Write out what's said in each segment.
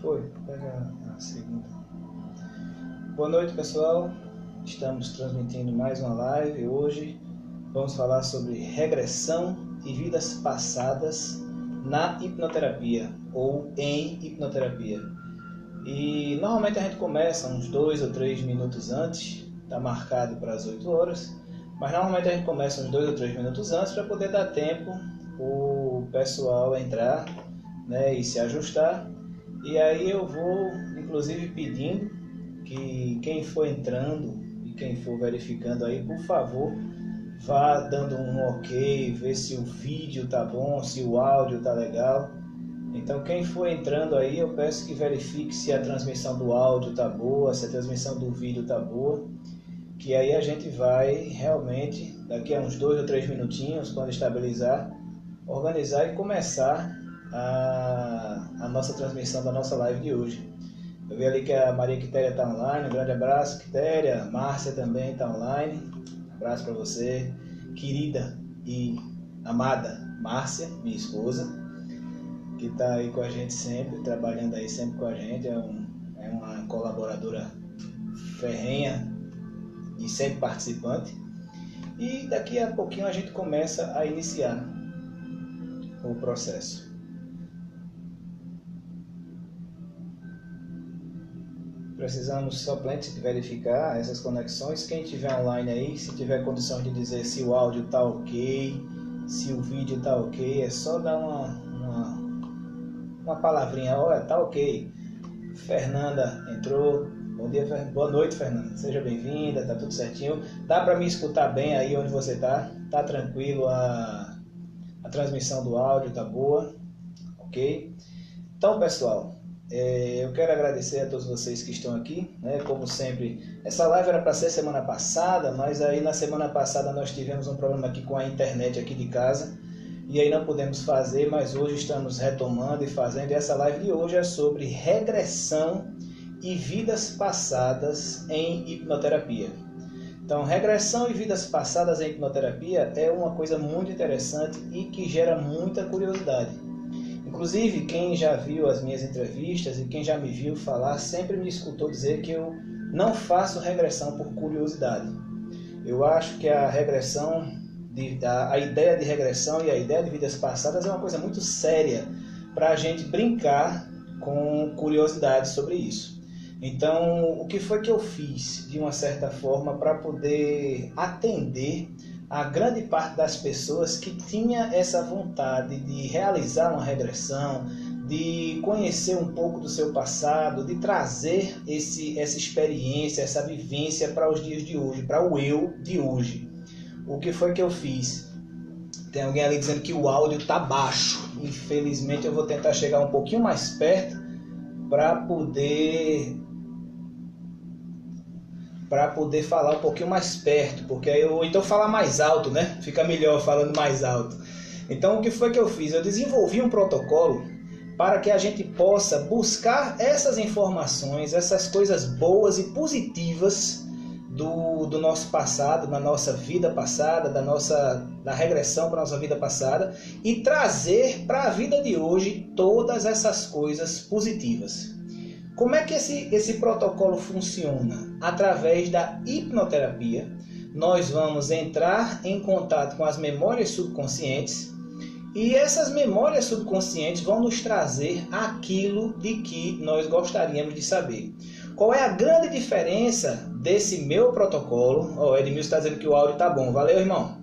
Foi, pega a segunda. Boa noite, pessoal. Estamos transmitindo mais uma live. Hoje vamos falar sobre regressão e vidas passadas na hipnoterapia ou em hipnoterapia. E normalmente a gente começa uns 2 ou 3 minutos antes, está marcado para as 8 horas, mas normalmente a gente começa uns 2 ou 3 minutos antes para poder dar tempo o pessoal entrar, né, e se ajustar. E aí eu vou, inclusive, pedindo que quem for entrando e quem for verificando aí, por favor, vá dando um ok, ver se o vídeo tá bom, se o áudio tá legal. Então quem for entrando aí, eu peço que verifique se a transmissão do áudio tá boa, se a transmissão do vídeo tá boa, que aí a gente vai realmente, daqui a uns 2 ou 3 minutinhos, quando estabilizar, organizar e começar a nossa transmissão da nossa live de hoje. Eu vi ali que a Maria Quitéria está online, um grande abraço, Quitéria. Márcia também está online, um abraço para você, querida e amada Márcia, minha esposa, que está aí com a gente sempre, trabalhando aí sempre com a gente, é uma colaboradora ferrenha e sempre participante. E daqui a pouquinho a gente começa a iniciar o processo. Precisamos somente verificar essas conexões. Quem tiver online aí, se tiver condição de dizer se o áudio está ok, se o vídeo está ok, é só dar uma palavrinha, olha, está ok. Fernanda entrou. Bom dia, boa noite, Fernanda. Seja bem-vinda, tá tudo certinho. Dá para me escutar bem aí onde você tá? Tá tranquilo? A transmissão do áudio tá boa? Ok? Então, pessoal, eu quero agradecer a todos vocês que estão aqui, né? Como sempre, essa live era para ser semana passada, mas aí na semana passada nós tivemos um problema aqui com a internet aqui de casa e aí não pudemos fazer, mas hoje estamos retomando e fazendo. E essa live de hoje é sobre regressão e vidas passadas em hipnoterapia. Então, regressão e vidas passadas em hipnoterapia é uma coisa muito interessante e que gera muita curiosidade. Inclusive, quem já viu as minhas entrevistas e quem já me viu falar sempre me escutou dizer que eu não faço regressão por curiosidade. Eu acho que a regressão, a ideia de regressão e a ideia de vidas passadas é uma coisa muito séria para a gente brincar com curiosidade sobre isso. Então, o que foi que eu fiz, de uma certa forma, para poder atender a grande parte das pessoas que tinha essa vontade de realizar uma regressão, de conhecer um pouco do seu passado, de trazer essa experiência, essa vivência para os dias de hoje, para o eu de hoje. O que foi que eu fiz? Tem alguém ali dizendo que o áudio está baixo. Infelizmente eu vou tentar chegar um pouquinho mais perto para poder falar um pouquinho mais perto, porque aí ou então falar mais alto, né? Fica melhor falando mais alto. Então o que foi que eu fiz? Eu desenvolvi um protocolo para que a gente possa buscar essas informações, essas coisas boas e positivas do nosso passado, da nossa vida passada, da regressão para a nossa vida passada e trazer para a vida de hoje todas essas coisas positivas. Como é que esse protocolo funciona? Através da hipnoterapia, nós vamos entrar em contato com as memórias subconscientes e essas memórias subconscientes vão nos trazer aquilo de que nós gostaríamos de saber. Qual é a grande diferença desse meu protocolo? O Edmilson está dizendo que o áudio está bom. Valeu, irmão.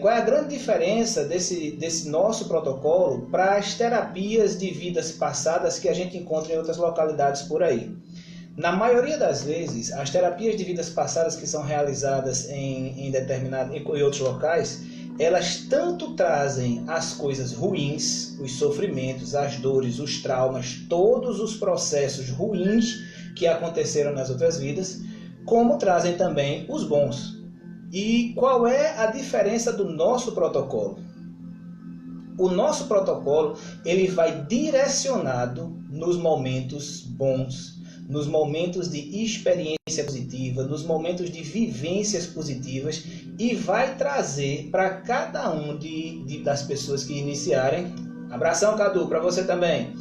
Qual é a grande diferença desse nosso protocolo para as terapias de vidas passadas que a gente encontra em outras localidades por aí? Na maioria das vezes, as terapias de vidas passadas que são realizadas em outros locais, elas tanto trazem as coisas ruins, os sofrimentos, as dores, os traumas, todos os processos ruins que aconteceram nas outras vidas, como trazem também os bons. E qual é a diferença do nosso protocolo? O nosso protocolo, ele vai direcionado nos momentos bons, nos momentos de experiência positiva, nos momentos de vivências positivas e vai trazer para cada um das pessoas que iniciarem, abração Cadu, para você também,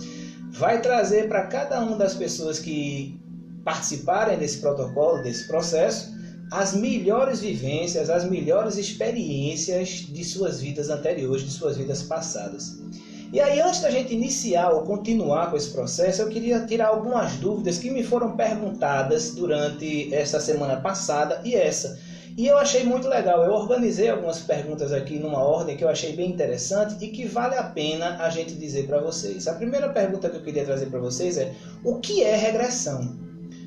vai trazer para cada uma das pessoas que participarem desse protocolo, desse processo, as melhores vivências, as melhores experiências de suas vidas anteriores, de suas vidas passadas. E aí, antes da gente iniciar ou continuar com esse processo, eu queria tirar algumas dúvidas que me foram perguntadas durante essa semana passada e essa. E eu achei muito legal, eu organizei algumas perguntas aqui numa ordem que eu achei bem interessante e que vale a pena a gente dizer para vocês. A primeira pergunta que eu queria trazer para vocês é: o que é regressão?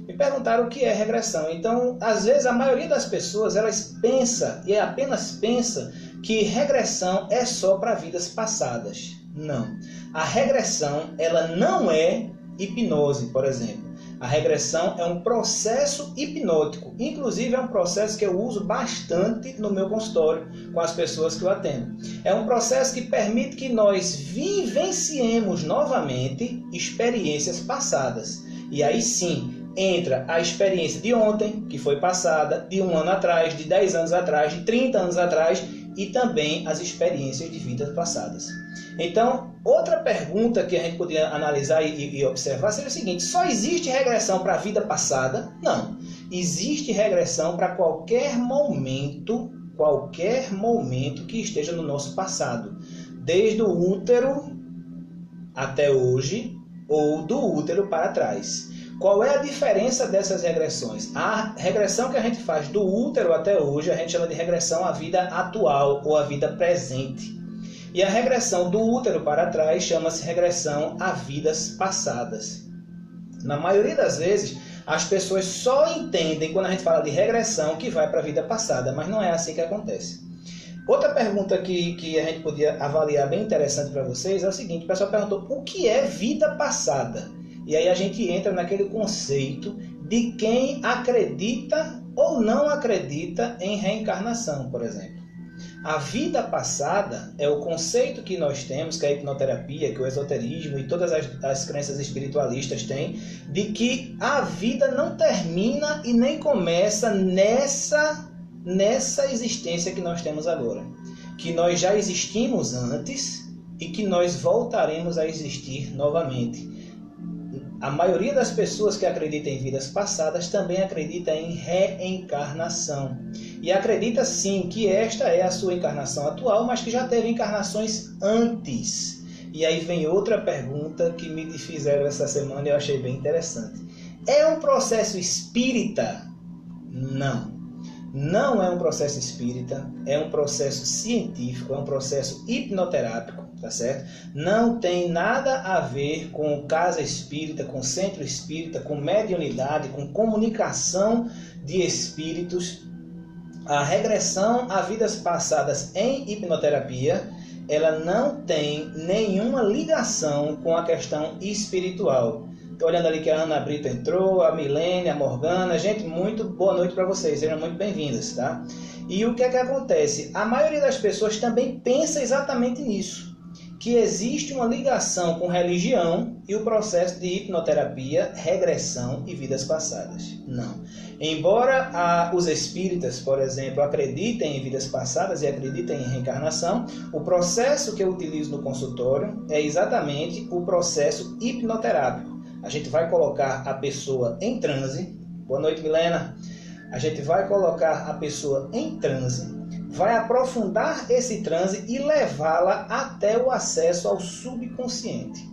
Me perguntaram o que é regressão. Então, às vezes, a maioria das pessoas, elas pensa, e apenas pensa, que regressão é só para vidas passadas. Não. A regressão, ela não é hipnose, por exemplo. A regressão é um processo hipnótico. Inclusive, é um processo que eu uso bastante no meu consultório com as pessoas que eu atendo. É um processo que permite que nós vivenciemos novamente experiências passadas. E aí sim, entra a experiência de ontem, que foi passada, de 1 ano atrás, de 10 anos atrás, de 30 anos atrás, e também as experiências de vidas passadas. Então, outra pergunta que a gente poderia analisar e observar seria o seguinte: só existe regressão para a vida passada? Não. Existe regressão para qualquer momento que esteja no nosso passado. Desde o útero até hoje, ou do útero para trás. Qual é a diferença dessas regressões? A regressão que a gente faz do útero até hoje, a gente chama de regressão à vida atual ou à vida presente. E a regressão do útero para trás chama-se regressão a vidas passadas. Na maioria das vezes, as pessoas só entendem quando a gente fala de regressão que vai para a vida passada, mas não é assim que acontece. Outra pergunta que a gente podia avaliar bem interessante para vocês é o seguinte: o pessoal perguntou o que é vida passada? E aí a gente entra naquele conceito de quem acredita ou não acredita em reencarnação, por exemplo. A vida passada é o conceito que nós temos, que a hipnoterapia, que o esoterismo e todas as crenças espiritualistas têm, de que a vida não termina e nem começa nessa existência que nós temos agora. Que nós já existimos antes e que nós voltaremos a existir novamente. A maioria das pessoas que acreditam em vidas passadas também acredita em reencarnação. E acredita sim que esta é a sua encarnação atual, mas que já teve encarnações antes. E aí vem outra pergunta que me fizeram essa semana e eu achei bem interessante. É um processo espírita? Não. Não é um processo espírita, é um processo científico, é um processo hipnoterápico, tá certo? Não tem nada a ver com casa espírita, com centro espírita, com mediunidade, com comunicação de espíritos. A regressão a vidas passadas em hipnoterapia, ela não tem nenhuma ligação com a questão espiritual. Estou olhando ali que a Ana Brito entrou, a Milene, a Morgana. Gente, muito boa noite para vocês, sejam muito bem-vindas, tá? E o que é que acontece? A maioria das pessoas também pensa exatamente nisso, que existe uma ligação com religião e o processo de hipnoterapia, regressão e vidas passadas. Não. Embora os espíritas, por exemplo, acreditem em vidas passadas e acreditem em reencarnação, o processo que eu utilizo no consultório é exatamente o processo hipnoterápico. A gente vai colocar a pessoa em transe. Boa noite, Milena. A gente vai colocar a pessoa em transe, vai aprofundar esse transe e levá-la até o acesso ao subconsciente.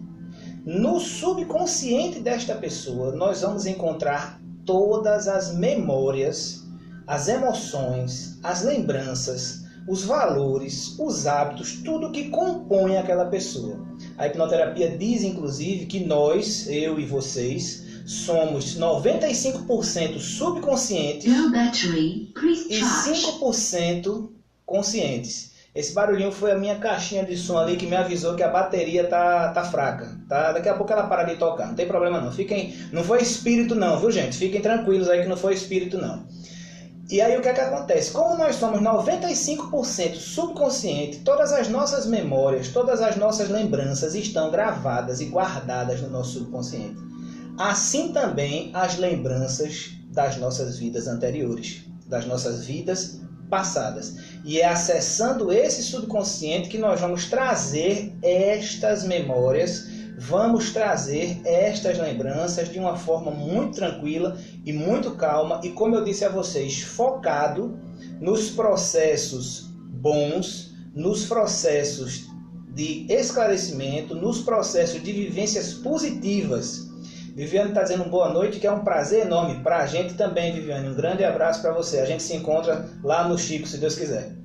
No subconsciente desta pessoa, nós vamos encontrar todas as memórias, as emoções, as lembranças, os valores, os hábitos, tudo que compõe aquela pessoa. A hipnoterapia diz, inclusive, que nós, eu e vocês, somos 95% subconscientes e 5% conscientes. Esse barulhinho foi a minha caixinha de som ali que me avisou que a bateria tá fraca. Tá? Daqui a pouco ela para de tocar, não tem problema não. Não foi espírito não, viu gente? Fiquem tranquilos aí que não foi espírito não. E aí o que é que acontece? Como nós somos 95% subconsciente, todas as nossas memórias, todas as nossas lembranças estão gravadas e guardadas no nosso subconsciente. Assim também as lembranças das nossas vidas anteriores, das nossas vidas passadas. E é acessando esse subconsciente que nós vamos trazer estas memórias, vamos trazer estas lembranças de uma forma muito tranquila e muito calma e, como eu disse a vocês, focado nos processos bons, nos processos de esclarecimento, nos processos de vivências positivas. Viviane está dizendo boa noite, que é um prazer enorme para a gente também, Viviane. Um grande abraço para você. A gente se encontra lá no Chico, se Deus quiser.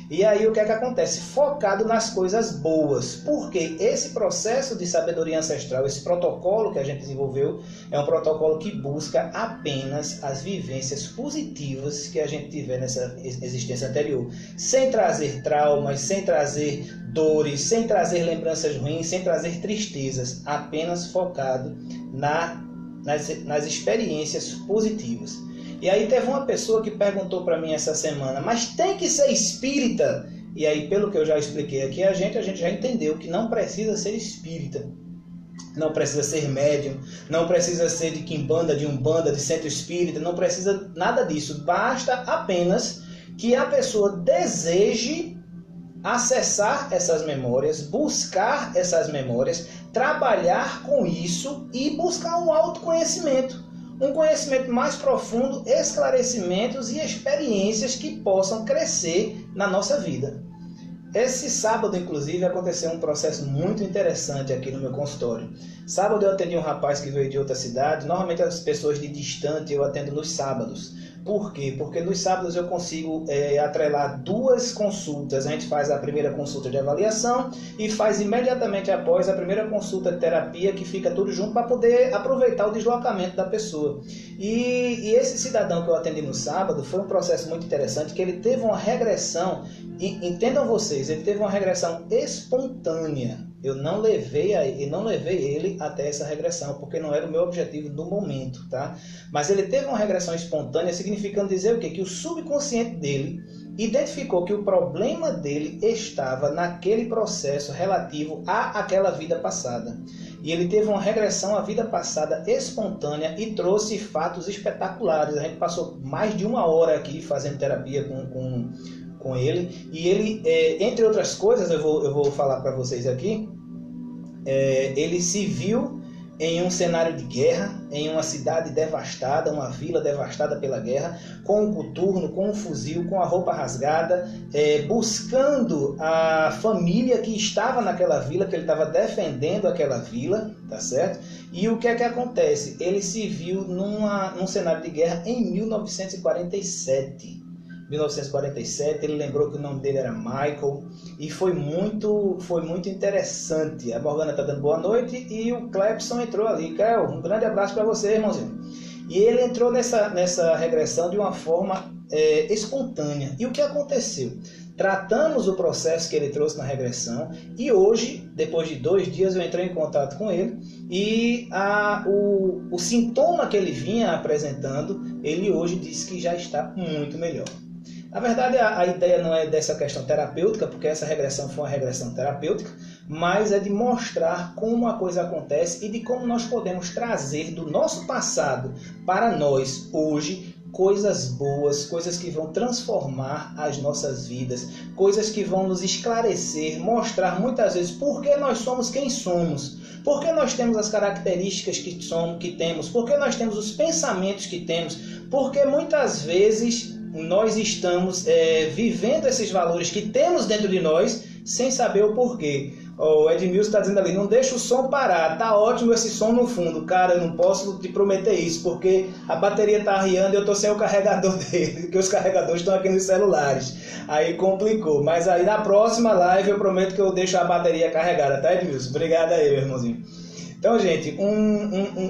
E aí o que é que acontece? Focado nas coisas boas. Porque esse processo de sabedoria ancestral, esse protocolo que a gente desenvolveu, é um protocolo que busca apenas as vivências positivas que a gente tiver nessa existência anterior. Sem trazer traumas, sem trazer dores, sem trazer lembranças ruins, sem trazer tristezas. Apenas focado nas experiências positivas. E aí teve uma pessoa que perguntou para mim essa semana, mas tem que ser espírita? E aí, pelo que eu já expliquei aqui, a gente já entendeu que não precisa ser espírita. Não precisa ser médium, não precisa ser de quimbanda, de umbanda, de centro espírita, não precisa nada disso. Basta apenas que a pessoa deseje acessar essas memórias, buscar essas memórias, trabalhar com isso e buscar um autoconhecimento. Um conhecimento mais profundo, esclarecimentos e experiências que possam crescer na nossa vida. Esse sábado, inclusive, aconteceu um processo muito interessante aqui no meu consultório. Sábado eu atendi um rapaz que veio de outra cidade. Normalmente as pessoas de distante eu atendo nos sábados. Por quê? Porque nos sábados eu consigo atrelar duas consultas. A gente faz a primeira consulta de avaliação e faz imediatamente após a primeira consulta de terapia, que fica tudo junto para poder aproveitar o deslocamento da pessoa. E esse cidadão que eu atendi no sábado foi um processo muito interessante, que ele teve uma regressão, entendam vocês, ele teve uma regressão espontânea. Eu não levei ele até essa regressão, porque não era o meu objetivo do momento, tá? Mas ele teve uma regressão espontânea, significando dizer o quê? Que o subconsciente dele identificou que o problema dele estava naquele processo relativo àquela vida passada. E ele teve uma regressão à vida passada espontânea e trouxe fatos espetaculares. A gente passou mais de 1 hora aqui fazendo terapia com ele, e ele, entre outras coisas, eu vou falar para vocês aqui, ele se viu em um cenário de guerra, em uma cidade devastada, uma vila devastada pela guerra, com um coturno, com um fuzil, com a roupa rasgada, buscando a família que estava naquela vila, que ele estava defendendo aquela vila, tá certo? E o que é que acontece? Ele se viu num cenário de guerra em 1947. 1947, ele lembrou que o nome dele era Michael, e foi muito interessante. A Morgana está dando boa noite e o Clepson entrou ali. Cleo, um grande abraço para você, irmãozinho. E ele entrou nessa regressão de uma forma espontânea. E o que aconteceu? Tratamos o processo que ele trouxe na regressão, e hoje, depois de 2 dias, eu entrei em contato com ele, e o sintoma que ele vinha apresentando, ele hoje disse que já está muito melhor. Na verdade, a ideia não é dessa questão terapêutica, porque essa regressão foi uma regressão terapêutica, mas é de mostrar como a coisa acontece e de como nós podemos trazer do nosso passado para nós, hoje, coisas boas, coisas que vão transformar as nossas vidas, coisas que vão nos esclarecer, mostrar muitas vezes por que nós somos quem somos, por que nós temos as características que temos, por que nós temos os pensamentos que temos, porque muitas vezes nós estamos vivendo esses valores que temos dentro de nós sem saber o porquê. O Edmilson está dizendo ali, não deixa o som parar, tá ótimo esse som no fundo. Cara, eu não posso te prometer isso, porque a bateria tá arriando e eu tô sem o carregador dele, porque os carregadores estão aqui nos celulares. Aí complicou, mas aí na próxima live eu prometo que eu deixo a bateria carregada, tá, Edmilson? Obrigado aí, meu irmãozinho. Então, gente,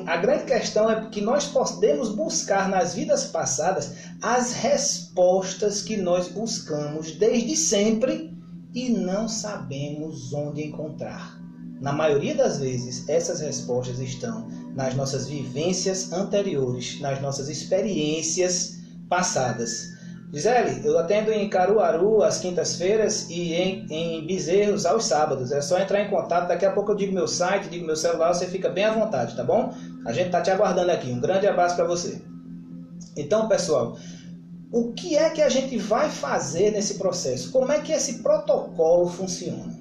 a grande questão é que nós podemos buscar nas vidas passadas as respostas que nós buscamos desde sempre e não sabemos onde encontrar. Na maioria das vezes, essas respostas estão nas nossas vivências anteriores, nas nossas experiências passadas. Gisele, eu atendo em Caruaru às quintas-feiras e em Bezerros aos sábados. É só entrar em contato. Daqui a pouco eu digo meu site, digo meu celular, você fica bem à vontade, tá bom? A gente tá te aguardando aqui. Um grande abraço para você. Então, pessoal, o que é que a gente vai fazer nesse processo? Como é que esse protocolo funciona?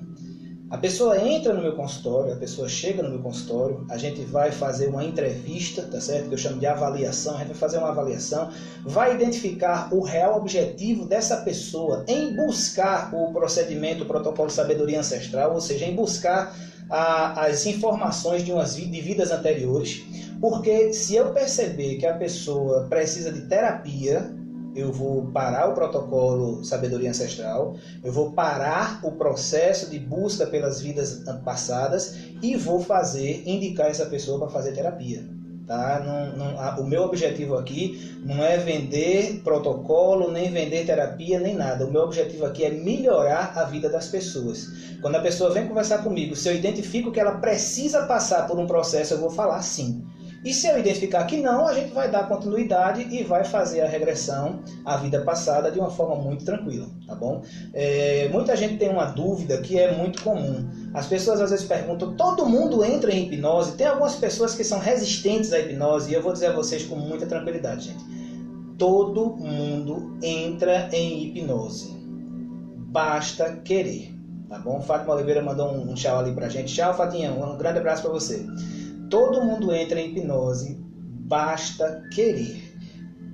A pessoa entra no meu consultório, a pessoa chega no meu consultório, a gente vai fazer uma entrevista, tá certo? Que eu chamo de avaliação, a gente vai fazer uma avaliação, vai identificar o real objetivo dessa pessoa em buscar o procedimento, o protocolo de sabedoria ancestral, ou seja, em buscar as informações de vidas anteriores, porque se eu perceber que a pessoa precisa de terapia, eu vou parar o protocolo Sabedoria Ancestral, eu vou parar o processo de busca pelas vidas passadas e vou indicar essa pessoa para fazer terapia. Tá? O meu objetivo aqui não é vender protocolo, nem vender terapia, nem nada. O meu objetivo aqui é melhorar a vida das pessoas. Quando a pessoa vem conversar comigo, se eu identifico que ela precisa passar por um processo, eu vou falar sim. E se eu identificar que não, a gente vai dar continuidade e vai fazer a regressão à vida passada de uma forma muito tranquila, tá bom? Muita gente tem uma dúvida que é muito comum. As pessoas às vezes perguntam, todo mundo entra em hipnose? Tem algumas pessoas que são resistentes à hipnose e eu vou dizer a vocês com muita tranquilidade, gente. Todo mundo entra em hipnose. Basta querer, tá bom? Fátima Oliveira mandou um tchau ali pra gente. Tchau, Fatinha, um grande abraço para você. Todo mundo entra em hipnose, basta querer.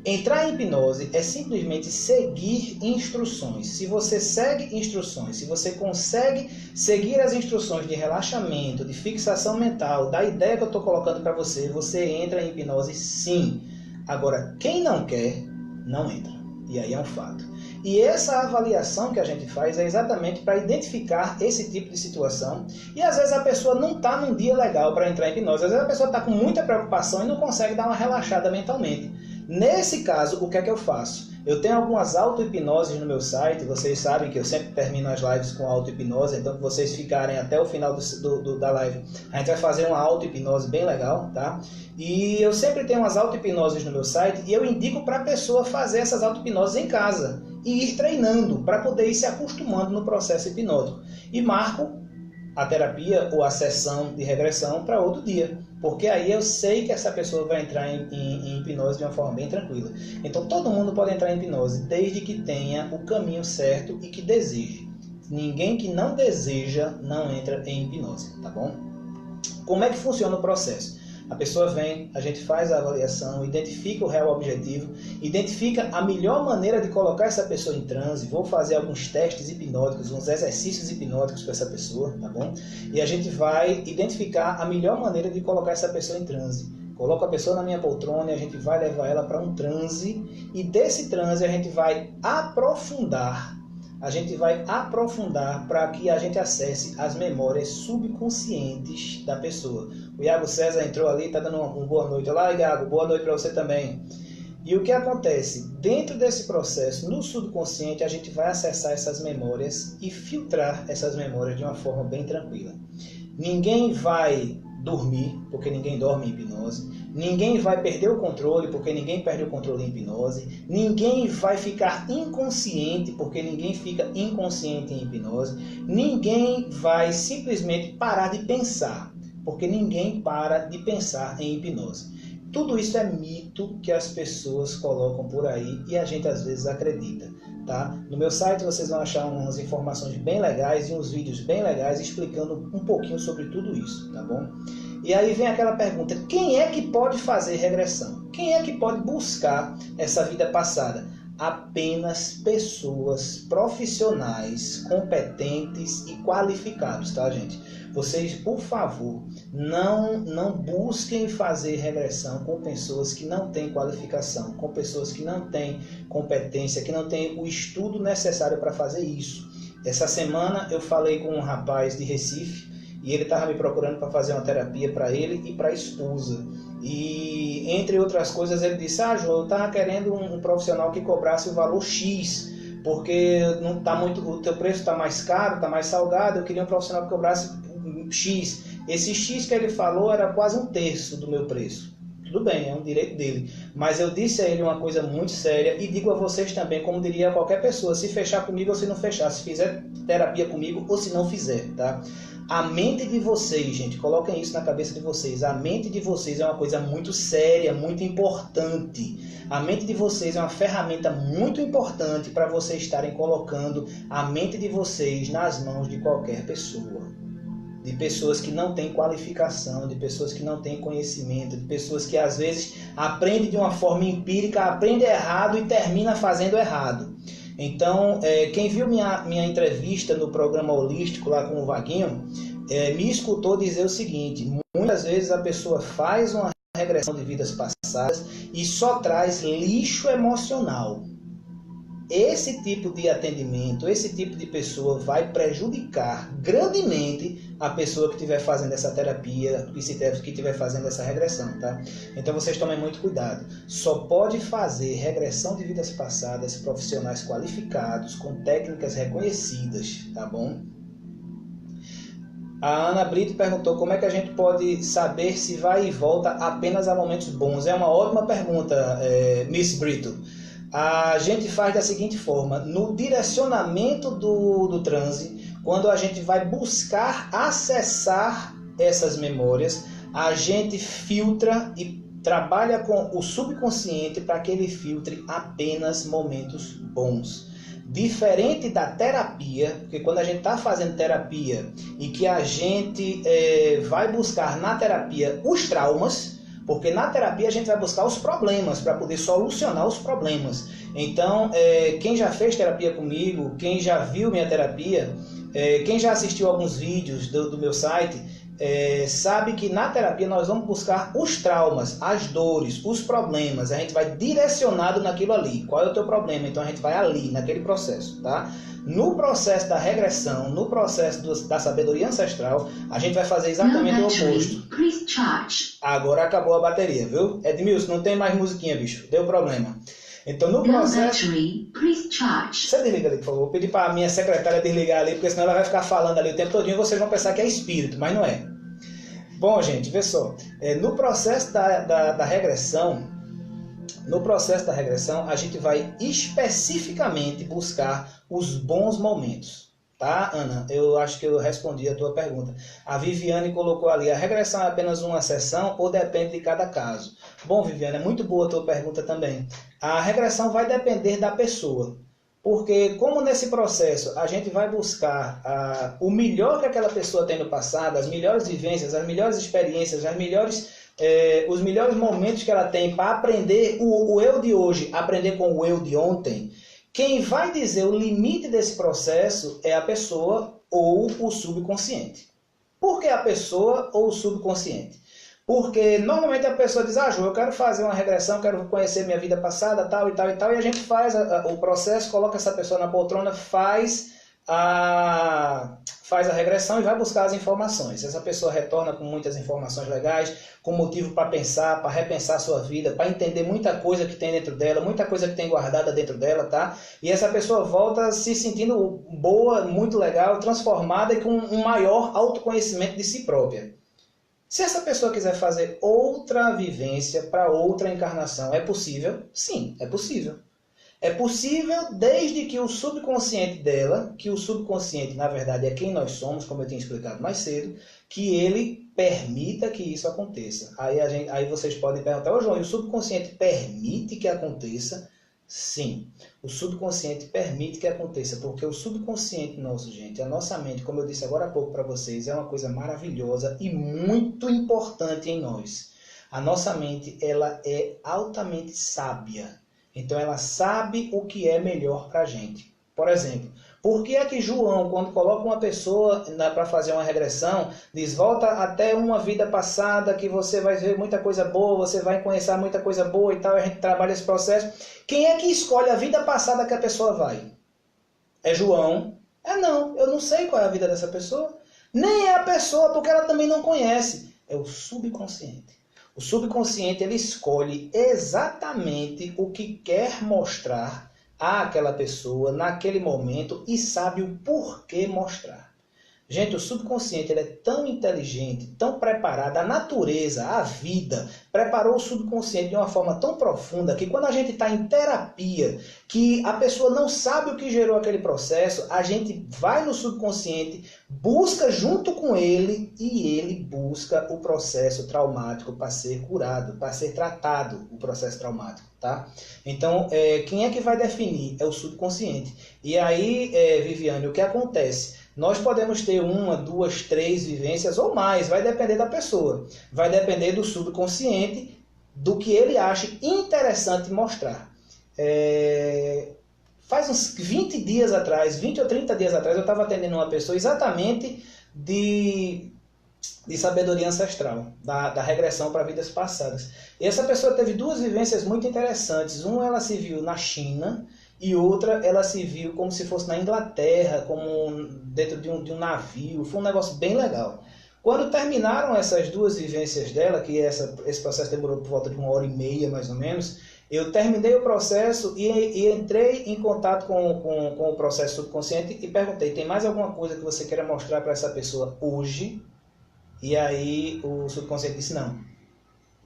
Entrar em hipnose é simplesmente seguir instruções. Se você segue instruções, se você consegue seguir as instruções de relaxamento, de fixação mental, da ideia que eu estou colocando para você, você entra em hipnose sim. Agora, quem não quer, não entra. E aí é um fato. E essa avaliação que a gente faz é exatamente para identificar esse tipo de situação. E às vezes a pessoa não está num dia legal para entrar em hipnose. Às vezes a pessoa está com muita preocupação e não consegue dar uma relaxada mentalmente. Nesse caso, o que é que eu faço? Eu tenho algumas auto-hipnoses no meu site. Vocês sabem que eu sempre termino as lives com auto-hipnose. Então, que vocês ficarem até o final da live, a gente vai fazer uma auto-hipnose bem legal, tá? E eu sempre tenho umas auto-hipnoses no meu site e eu indico para a pessoa fazer essas auto-hipnoses em casa e ir treinando para poder ir se acostumando no processo hipnótico. E marco a terapia ou a sessão de regressão para outro dia, porque aí eu sei que essa pessoa vai entrar em hipnose de uma forma bem tranquila. Então todo mundo pode entrar em hipnose desde que tenha o caminho certo e que deseje. Ninguém que não deseja não entra em hipnose, tá bom? Como é que funciona o processo? A pessoa vem, a gente faz a avaliação, identifica o real objetivo, identifica a melhor maneira de colocar essa pessoa em transe. Vou fazer alguns testes hipnóticos, uns exercícios hipnóticos para essa pessoa, tá bom? E a gente vai identificar a melhor maneira de colocar essa pessoa em transe. Coloco a pessoa na minha poltrona e a gente vai levar ela para um transe. E desse transe a gente vai aprofundar. Para que a gente acesse as memórias subconscientes da pessoa. O Iago César entrou ali, está dando uma boa noite. Olá, Iago, boa noite para você também. E o que acontece? Dentro desse processo, no subconsciente, a gente vai acessar essas memórias e filtrar essas memórias de uma forma bem tranquila. Ninguém vai dormir, porque ninguém dorme em hipnose. Ninguém vai perder o controle, porque ninguém perde o controle em hipnose. Ninguém vai ficar inconsciente, porque ninguém fica inconsciente em hipnose. Ninguém vai simplesmente parar de pensar, porque ninguém para de pensar em hipnose. Tudo isso é mito que as pessoas colocam por aí e a gente às vezes acredita. Tá? No meu site vocês vão achar umas informações bem legais e uns vídeos bem legais explicando um pouquinho sobre tudo isso, tá bom? E aí vem aquela pergunta, quem é que pode fazer regressão? Quem é que pode buscar essa vida passada? Apenas pessoas profissionais, competentes e qualificados, tá, gente? Vocês, por favor, não busquem fazer regressão com pessoas que não têm qualificação, com pessoas que não têm competência, que não têm o estudo necessário para fazer isso. Essa semana eu falei com um rapaz de Recife e ele estava me procurando para fazer uma terapia para ele e para a esposa. E, entre outras coisas, ele disse, João, eu estava querendo um profissional que cobrasse o valor X, porque não tá muito, o teu preço está mais caro, está mais salgado, eu queria um profissional que cobrasse X. Esse X que ele falou era quase um terço do meu preço. Tudo bem, é um direito dele. Mas eu disse a ele uma coisa muito séria e digo a vocês também, como diria qualquer pessoa, se fechar comigo ou se não fechar, se fizer terapia comigo ou se não fizer, tá? A mente de vocês, gente, coloquem isso na cabeça de vocês. A mente de vocês é uma coisa muito séria, muito importante. A mente de vocês é uma ferramenta muito importante para vocês estarem colocando a mente de vocês nas mãos de qualquer pessoa. de pessoas que não têm qualificação, de pessoas que não têm conhecimento, de pessoas que às vezes aprendem de uma forma empírica, aprende errado e termina fazendo errado. Então, quem viu minha entrevista no programa holístico lá com o Vaguinho, me escutou dizer o seguinte: muitas vezes a pessoa faz uma regressão de vidas passadas e só traz lixo emocional. Esse tipo de atendimento, esse tipo de pessoa vai prejudicar grandemente a pessoa que estiver fazendo essa terapia, que estiver fazendo essa regressão, tá? Então vocês tomem muito cuidado. Só pode fazer regressão de vidas passadas profissionais qualificados, com técnicas reconhecidas, tá bom? A Ana Brito perguntou como é que a gente pode saber se vai e volta apenas a momentos bons. É uma ótima pergunta, Miss Brito. A gente faz da seguinte forma: no direcionamento do transe, quando a gente vai buscar acessar essas memórias, a gente filtra e trabalha com o subconsciente para que ele filtre apenas momentos bons. Diferente da terapia, porque quando a gente está fazendo terapia e que a gente vai buscar na terapia os traumas, porque na terapia a gente vai buscar os problemas para poder solucionar os problemas. Então, quem já fez terapia comigo, quem já viu minha terapia, quem já assistiu alguns vídeos do meu site, sabe que na terapia nós vamos buscar os traumas, as dores, os problemas. A gente vai direcionado naquilo ali. Qual é o teu problema? Então a gente vai ali, naquele processo, tá? No processo da regressão, no processo da sabedoria ancestral, a gente vai fazer exatamente o oposto. Agora acabou a bateria, viu? Edmilson, não tem mais musiquinha, bicho. Deu problema. Então no processo... Você desliga ali, por favor. Vou pedir para a minha secretária desligar ali, porque senão ela vai ficar falando ali o tempo todo e vocês vão pensar que é espírito, mas não é. Bom, gente, vê só. No processo da regressão, a gente vai especificamente buscar os bons momentos. Tá, Ana? Eu acho que eu respondi a tua pergunta. A Viviane colocou ali: a regressão é apenas uma sessão ou depende de cada caso? Bom, Viviane, é muito boa a tua pergunta também. A regressão vai depender da pessoa. Porque como nesse processo a gente vai buscar o melhor que aquela pessoa tem no passado, as melhores vivências, as melhores experiências, os melhores momentos que ela tem para aprender o eu de hoje, aprender com o eu de ontem, quem vai dizer o limite desse processo é a pessoa ou o subconsciente. Por que a pessoa ou o subconsciente? Porque normalmente a pessoa diz: Ju, eu quero fazer uma regressão, quero conhecer minha vida passada, tal e tal e tal, e a gente faz o processo, coloca essa pessoa na poltrona, faz a regressão e vai buscar as informações. Essa pessoa retorna com muitas informações legais, com motivo para pensar, para repensar a sua vida, para entender muita coisa que tem dentro dela, muita coisa que tem guardada dentro dela, tá? E essa pessoa volta se sentindo boa, muito legal, transformada e com um maior autoconhecimento de si própria. Se essa pessoa quiser fazer outra vivência para outra encarnação, é possível? Sim, é possível. É possível desde que o subconsciente dela, que o subconsciente na verdade é quem nós somos, como eu tinha explicado mais cedo, que ele permita que isso aconteça. Aí vocês podem perguntar: João, e o subconsciente permite que aconteça? Sim, o subconsciente permite que aconteça, porque o subconsciente nosso, gente, a nossa mente, como eu disse agora há pouco para vocês, é uma coisa maravilhosa e muito importante em nós. A nossa mente, ela é altamente sábia. Então ela sabe o que é melhor para a gente. Por exemplo, por que é que João, quando coloca uma pessoa para fazer uma regressão, diz: volta até uma vida passada que você vai ver muita coisa boa, você vai conhecer muita coisa boa e tal, e a gente trabalha esse processo. Quem é que escolhe a vida passada que a pessoa vai? É João? Não, eu não sei qual é a vida dessa pessoa. Nem é a pessoa, porque ela também não conhece. É o subconsciente. O subconsciente, ele escolhe exatamente o que quer mostrar àquela pessoa naquele momento e sabe o porquê mostrar. Gente, o subconsciente ele é tão inteligente, tão preparado, a natureza, a vida, preparou o subconsciente de uma forma tão profunda que quando a gente está em terapia, que a pessoa não sabe o que gerou aquele processo, a gente vai no subconsciente, busca junto com ele e ele busca o processo traumático para ser curado, para ser tratado o processo traumático, tá? Então, quem é que vai definir? É o subconsciente. E aí, Viviane, o que acontece? Nós podemos ter uma, duas, três vivências ou mais, vai depender da pessoa, vai depender do subconsciente, do que ele acha interessante mostrar. Faz uns 20 dias atrás, 20 ou 30 dias atrás, eu estava atendendo uma pessoa exatamente de sabedoria ancestral, da regressão para vidas passadas. E essa pessoa teve duas vivências muito interessantes. Uma, ela se viu na China, e outra, ela se viu como se fosse na Inglaterra, como dentro de um navio. Foi um negócio bem legal. Quando terminaram essas duas vivências dela, que esse processo demorou por volta de 1h30 mais ou menos, eu terminei o processo e entrei em contato com o processo subconsciente e perguntei, tem mais alguma coisa que você queira mostrar para essa pessoa hoje? E aí o subconsciente disse não,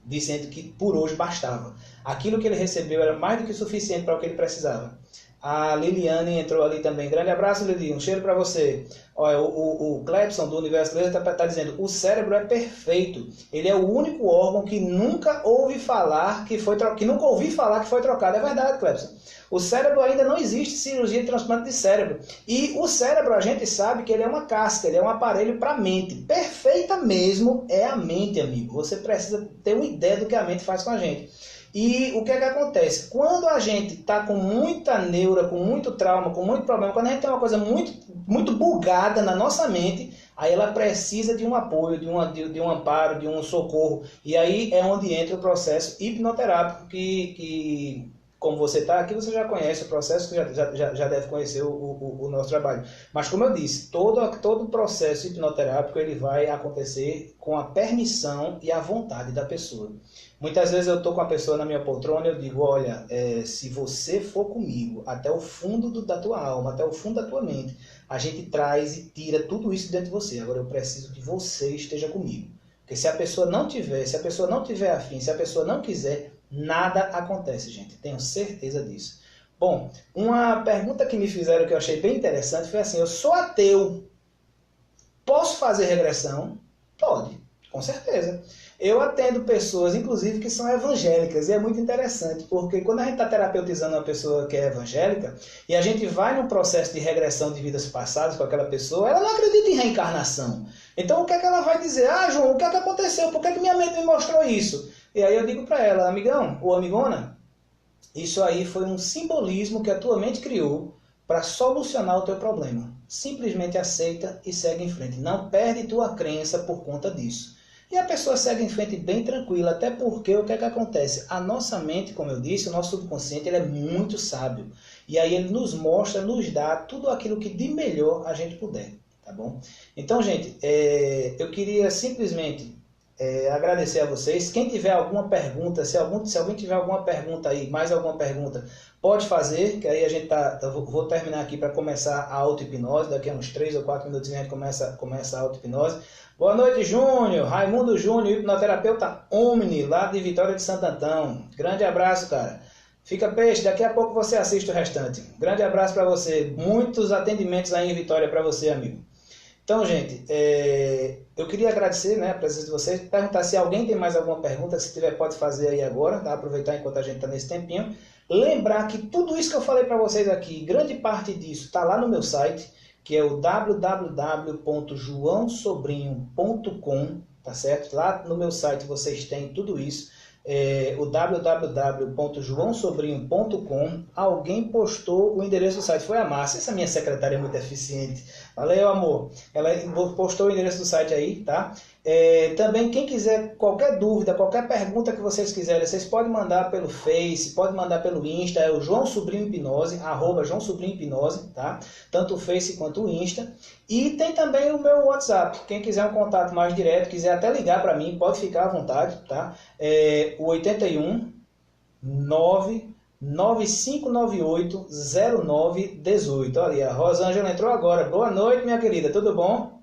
dizendo que por hoje bastava. Aquilo que ele recebeu era mais do que suficiente para o que ele precisava. A Liliane entrou ali também. Grande abraço, Lili. Um cheiro para você. Olha, o Clepson do Universo Laser está dizendo, o cérebro é perfeito. Ele é o único órgão que nunca ouvi falar que foi trocado. É verdade, Clepson. O cérebro ainda não existe cirurgia de transplante de cérebro. E o cérebro, a gente sabe que ele é uma casca, ele é um aparelho para a mente. Perfeita mesmo é a mente, amigo. Você precisa ter uma ideia do que a mente faz com a gente. E o que é que acontece? Quando a gente está com muita neura, com muito trauma, com muito problema, quando a gente tem uma coisa muito bugada na nossa mente, aí ela precisa de um apoio, de um amparo, de um socorro. E aí é onde entra o processo hipnoterápico, que como você está aqui, você já conhece o processo, já deve conhecer o nosso trabalho. Mas como eu disse, todo o processo hipnoterápico ele vai acontecer com a permissão e a vontade da pessoa. Muitas vezes eu estou com a pessoa na minha poltrona e eu digo, olha, se você for comigo até o fundo da tua alma, até o fundo da tua mente, a gente traz e tira tudo isso dentro de você. Agora eu preciso que você esteja comigo. Porque se a pessoa não tiver, afim, se a pessoa não quiser, nada acontece, gente. Tenho certeza disso. Bom, uma pergunta que me fizeram que eu achei bem interessante foi assim, eu sou ateu, posso fazer regressão? Pode, com certeza. Eu atendo pessoas, inclusive, que são evangélicas, e é muito interessante, porque quando a gente está terapeutizando uma pessoa que é evangélica, e a gente vai num processo de regressão de vidas passadas com aquela pessoa, ela não acredita em reencarnação. Então, o que é que ela vai dizer? Ah, João, o que é que aconteceu? Por que minha mente me mostrou isso? E aí eu digo para ela, amigão ou amigona, isso aí foi um simbolismo que a tua mente criou para solucionar o teu problema. Simplesmente aceita e segue em frente. Não perde tua crença por conta disso. E a pessoa segue em frente bem tranquila, até porque o que é que acontece? A nossa mente, como eu disse, o nosso subconsciente, ele é muito sábio. E aí ele nos mostra, nos dá tudo aquilo que de melhor a gente puder, tá bom? Então, gente, eu queria simplesmente agradecer a vocês. Quem tiver alguma pergunta, se alguém tiver alguma pergunta aí, mais alguma pergunta, pode fazer, que aí a gente vou terminar aqui para começar a auto-hipnose. Daqui a uns 3 ou 4 minutos a gente começa a auto-hipnose. Boa noite, Júnior. Raimundo Júnior, hipnoterapeuta Omni, lá de Vitória de Santo Antão. Grande abraço, cara. Fica peixe, daqui a pouco você assiste o restante. Grande abraço para você. Muitos atendimentos aí em Vitória para você, amigo. Então, gente, eu queria agradecer, né, a presença de vocês, perguntar se alguém tem mais alguma pergunta, se tiver pode fazer aí agora, tá? Aproveitar enquanto a gente está nesse tempinho. Lembrar que tudo isso que eu falei para vocês aqui, grande parte disso está lá no meu site, que é o www.joaosobrinho.com, tá certo? Lá no meu site vocês têm tudo isso. O www.joaosobrinho.com. Alguém postou o endereço do site, foi a Márcia, essa minha secretária é muito eficiente. Valeu, amor. Ela postou o endereço do site aí, tá? Também quem quiser qualquer dúvida, qualquer pergunta que vocês quiserem, vocês podem mandar pelo Face, podem mandar pelo Insta, é o João Sobrinho Hipnose, @João Sobrinho Hipnose, tá? Tanto o Face quanto o Insta. E tem também o meu WhatsApp. Quem quiser um contato mais direto, quiser até ligar para mim, pode ficar à vontade, tá? O 81 99598 0918. Olha, a Rosângela entrou agora. Boa noite, minha querida, tudo bom?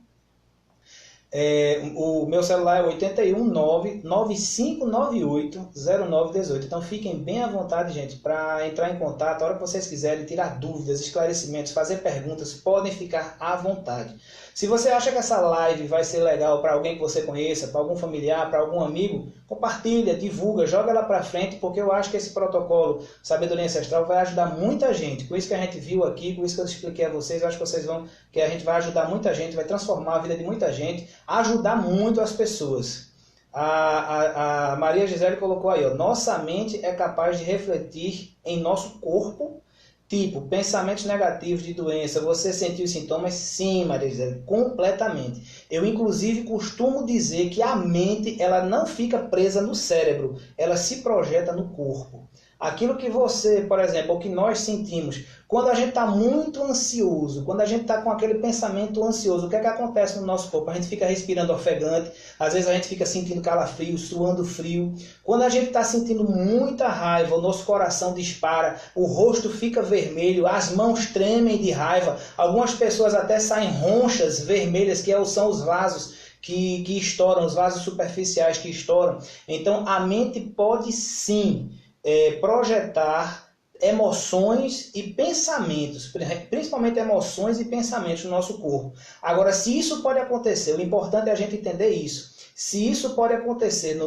O meu celular é 819-9598-0918. Então fiquem bem à vontade, gente, para entrar em contato. A hora que vocês quiserem tirar dúvidas, esclarecimentos, fazer perguntas, podem ficar à vontade. Se você acha que essa live vai ser legal para alguém que você conheça, para algum familiar, para algum amigo, compartilha, divulga, joga ela para frente, porque eu acho que esse protocolo Sabedoria Ancestral vai ajudar muita gente. Com isso que a gente viu aqui, com isso que eu expliquei a vocês, eu acho que vocês vão, que a gente vai ajudar muita gente, vai transformar a vida de muita gente, ajudar muito as pessoas. A Maria Gisele colocou aí, ó, nossa mente é capaz de refletir em nosso corpo. Tipo, pensamentos negativos de doença, você sentiu os sintomas? Sim, Maria Gisele, completamente. Eu, inclusive, costumo dizer que a mente ela não fica presa no cérebro, ela se projeta no corpo. Aquilo que você, por exemplo, o que nós sentimos, quando a gente está muito ansioso, quando a gente está com aquele pensamento ansioso, o que é que acontece no nosso corpo? A gente fica respirando ofegante, às vezes a gente fica sentindo calafrio, suando frio. Quando a gente está sentindo muita raiva, o nosso coração dispara, o rosto fica vermelho, as mãos tremem de raiva, algumas pessoas até saem ronchas vermelhas, que são os vasos que estouram, os vasos superficiais que estouram. Então a mente pode sim projetar emoções e pensamentos, principalmente emoções e pensamentos no nosso corpo. Agora, se isso pode acontecer, o importante é a gente entender isso. Se isso pode acontecer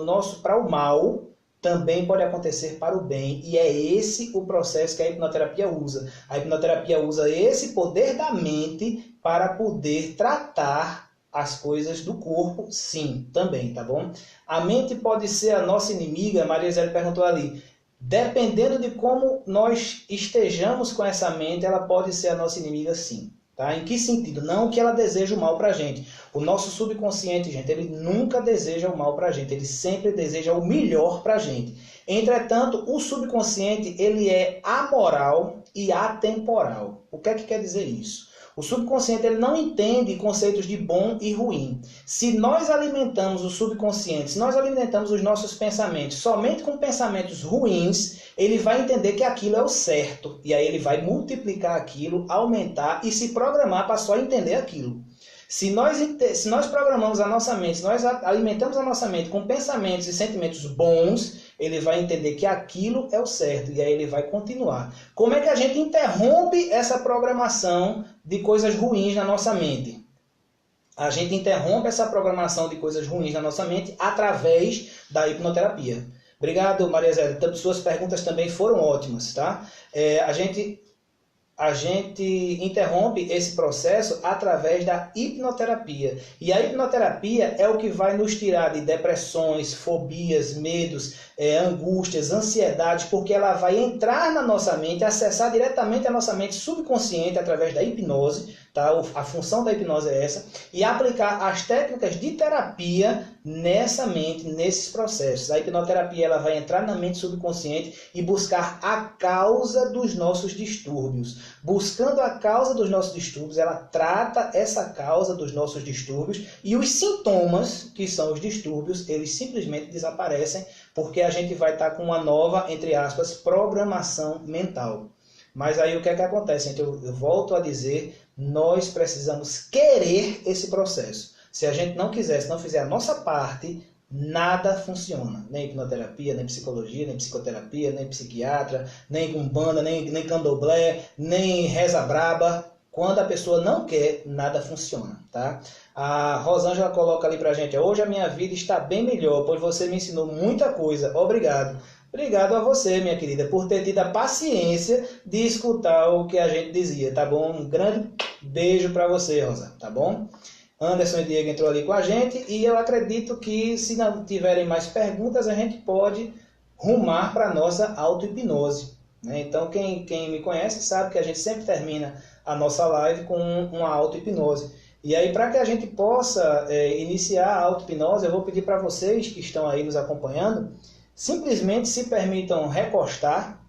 para o mal, também pode acontecer para o bem, e é esse o processo que a hipnoterapia usa. A hipnoterapia usa esse poder da mente para poder tratar as coisas do corpo, sim, também, tá bom? A mente pode ser a nossa inimiga, a Maria Zé perguntou ali. Dependendo de como nós estejamos com essa mente, ela pode ser a nossa inimiga sim. Tá? Em que sentido? Não que ela deseje o mal para a gente. O nosso subconsciente, gente, ele nunca deseja o mal para a gente. Ele sempre deseja o melhor para a gente. Entretanto, o subconsciente ele é amoral e atemporal. O que é que quer dizer isso? O subconsciente ele não entende conceitos de bom e ruim. Se nós alimentamos o subconsciente, se nós alimentamos os nossos pensamentos somente com pensamentos ruins, ele vai entender que aquilo é o certo. E aí ele vai multiplicar aquilo, aumentar e se programar para só entender aquilo. Se nós programamos a nossa mente, se nós alimentamos a nossa mente com pensamentos e sentimentos bons, ele vai entender que aquilo é o certo e aí ele vai continuar. Como é que a gente interrompe essa programação de coisas ruins na nossa mente? A gente interrompe essa programação de coisas ruins na nossa mente através da hipnoterapia. Obrigado, Maria Zé. Suas perguntas também foram ótimas, tá? A gente interrompe esse processo através da hipnoterapia. E a hipnoterapia é o que vai nos tirar de depressões, fobias, medos, angústias, ansiedades, porque ela vai entrar na nossa mente, acessar diretamente a nossa mente subconsciente através da hipnose, tá? A função da hipnose é essa, e aplicar as técnicas de terapia nessa mente, nesses processos. A hipnoterapia ela vai entrar na mente subconsciente e buscar a causa dos nossos distúrbios. Buscando a causa dos nossos distúrbios, ela trata essa causa dos nossos distúrbios e os sintomas, que são os distúrbios, eles simplesmente desaparecem porque a gente vai estar com uma nova, entre aspas, programação mental. Mas aí o que é que acontece? Então, eu volto a dizer, nós precisamos querer esse processo. Se a gente não quiser, se não fizer a nossa parte, nada funciona. Nem hipnoterapia, nem psicologia, nem psicoterapia, nem psiquiatra, nem umbanda, nem candomblé, nem reza braba. Quando a pessoa não quer, nada funciona, tá? A Rosângela coloca ali pra gente, hoje a minha vida está bem melhor, pois você me ensinou muita coisa. Obrigado. Obrigado a você, minha querida, por ter tido a paciência de escutar o que a gente dizia, tá bom? Um grande beijo para você, Rosa, tá bom? Anderson e Diego entrou ali com a gente e eu acredito que se não tiverem mais perguntas, a gente pode rumar para a nossa auto-hipnose, né? Então, quem me conhece sabe que a gente sempre termina a nossa live com uma auto-hipnose. E aí, para que a gente possa iniciar a auto-hipnose, eu vou pedir para vocês que estão aí nos acompanhando, simplesmente se permitam recostar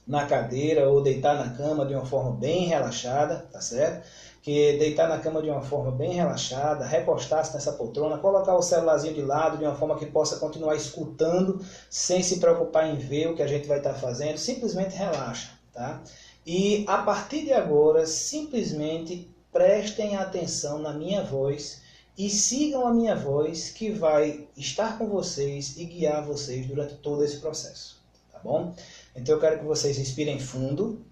na cadeira ou deitar na cama de uma forma bem relaxada, tá certo? Que deitar na cama de uma forma bem relaxada, recostar-se nessa poltrona, colocar o celularzinho de lado de uma forma que possa continuar escutando, sem se preocupar em ver o que a gente vai estar fazendo, simplesmente relaxa, tá? E a partir de agora, simplesmente prestem atenção na minha voz e sigam a minha voz que vai estar com vocês e guiar vocês durante todo esse processo, tá bom? Então eu quero que vocês respirem fundo.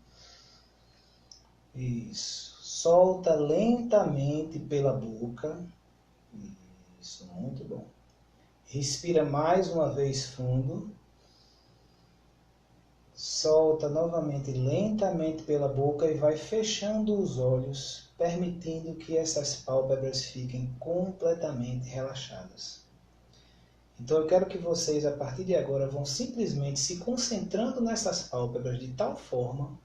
Isso. Solta lentamente pela boca. Isso, muito bom. Respira mais uma vez fundo. Solta novamente lentamente pela boca e vai fechando os olhos, permitindo que essas pálpebras fiquem completamente relaxadas. Então eu quero que vocês, a partir de agora, vão simplesmente se concentrando nessas pálpebras de tal forma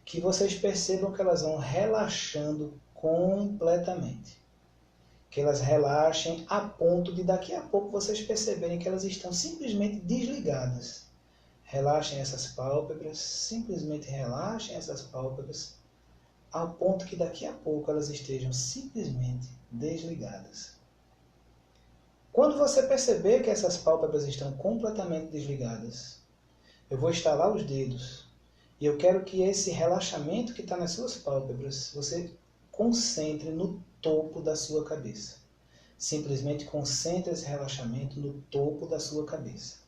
que vocês percebam que elas vão relaxando completamente. Que elas relaxem a ponto de daqui a pouco vocês perceberem que elas estão simplesmente desligadas. Relaxem essas pálpebras, simplesmente relaxem essas pálpebras, ao ponto que daqui a pouco elas estejam simplesmente desligadas. Quando você perceber que essas pálpebras estão completamente desligadas, eu vou estalar os dedos e eu quero que esse relaxamento que está nas suas pálpebras, você concentre no topo da sua cabeça. Simplesmente concentre esse relaxamento no topo da sua cabeça.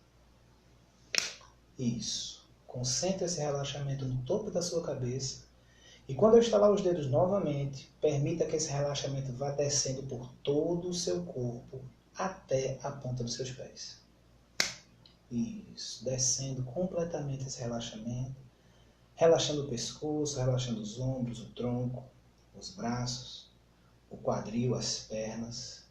Isso. Concentre esse relaxamento no topo da sua cabeça. E quando eu estalar os dedos novamente, permita que esse relaxamento vá descendo por todo o seu corpo até a ponta dos seus pés. Isso. Descendo completamente esse relaxamento. Relaxando o pescoço, relaxando os ombros, o tronco, os braços, o quadril, as pernas,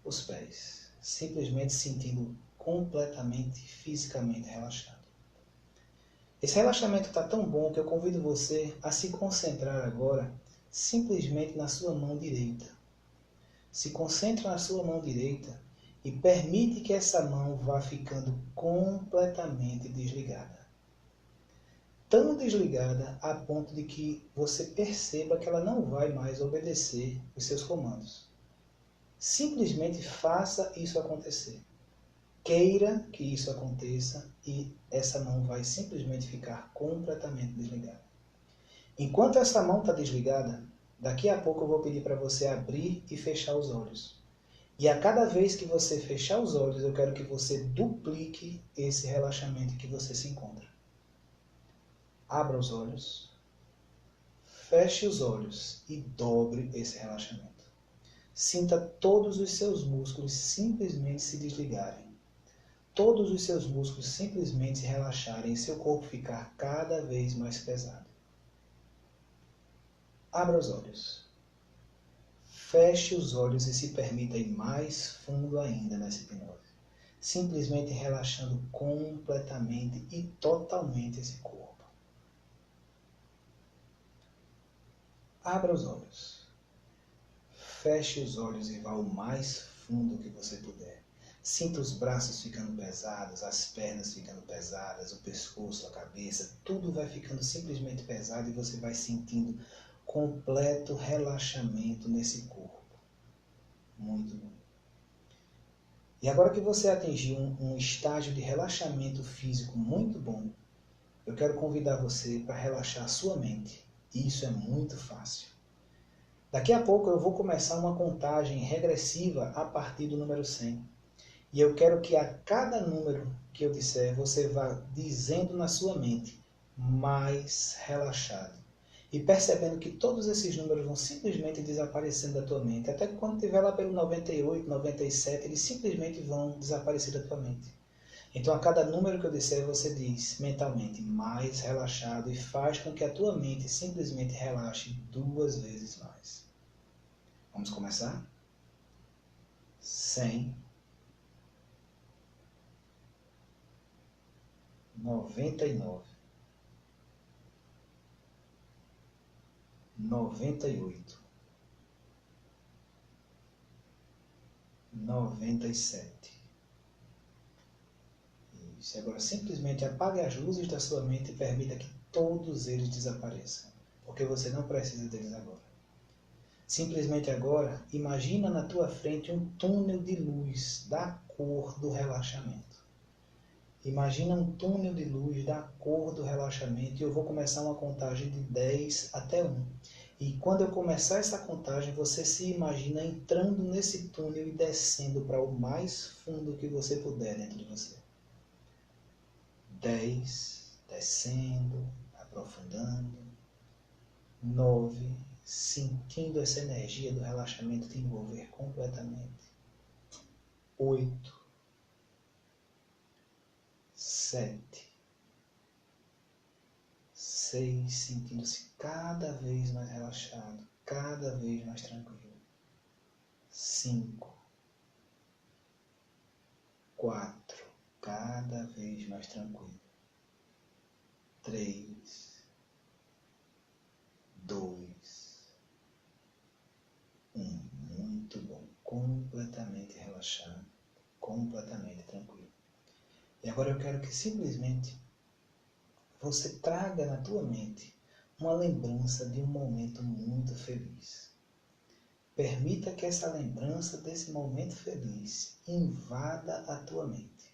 os pés. Simplesmente sentindo completamente, fisicamente relaxado. Esse relaxamento está tão bom que eu convido você a se concentrar agora simplesmente na sua mão direita. Se concentra na sua mão direita e permite que essa mão vá ficando completamente desligada. Tão desligada a ponto de que você perceba que ela não vai mais obedecer os seus comandos. Simplesmente faça isso acontecer. Queira que isso aconteça e essa mão vai simplesmente ficar completamente desligada. Enquanto essa mão está desligada, daqui a pouco eu vou pedir para você abrir e fechar os olhos. E a cada vez que você fechar os olhos, eu quero que você duplique esse relaxamento em que você se encontra. Abra os olhos, feche os olhos e dobre esse relaxamento. Sinta todos os seus músculos simplesmente se desligarem. Todos os seus músculos simplesmente se relaxarem e seu corpo ficar cada vez mais pesado. Abra os olhos. Feche os olhos e se permita ir mais fundo ainda nessa hipnose. Simplesmente relaxando completamente e totalmente esse corpo. Abra os olhos. Feche os olhos e vá o mais fundo que você puder. Sinta os braços ficando pesados, as pernas ficando pesadas, o pescoço, a cabeça, tudo vai ficando simplesmente pesado e você vai sentindo completo relaxamento nesse corpo. Muito bom. E agora que você atingiu um estágio de relaxamento físico muito bom, eu quero convidar você para relaxar a sua mente. E isso é muito fácil. Daqui a pouco eu vou começar uma contagem regressiva a partir do número 100. E eu quero que a cada número que eu disser, você vá dizendo na sua mente, mais relaxado. E percebendo que todos esses números vão simplesmente desaparecendo da tua mente. Até que quando estiver lá pelo 98, 97, eles simplesmente vão desaparecer da tua mente. Então a cada número que eu disser, você diz mentalmente, mais relaxado. E faz com que a tua mente simplesmente relaxe 2 vezes mais. Vamos começar? 100. 99, 98, 97. Isso. Agora simplesmente apague as luzes da sua mente e permita que todos eles desapareçam, porque você não precisa deles agora. Simplesmente agora, imagina na tua frente um túnel de luz da cor do relaxamento. Imagina um túnel de luz da cor do relaxamento e eu vou começar uma contagem de 10 até 1. E quando eu começar essa contagem, você se imagina entrando nesse túnel e descendo para o mais fundo que você puder dentro de você. 10, descendo, aprofundando. 9, sentindo essa energia do relaxamento te envolver completamente. 8, 7, 6, sentindo-se cada vez mais relaxado, cada vez mais tranquilo. 5, 4, cada vez mais tranquilo. 3, 2, 1. Muito bom. Completamente relaxado, completamente tranquilo. E agora eu quero que simplesmente você traga na tua mente uma lembrança de um momento muito feliz. Permita que essa lembrança desse momento feliz invada a tua mente.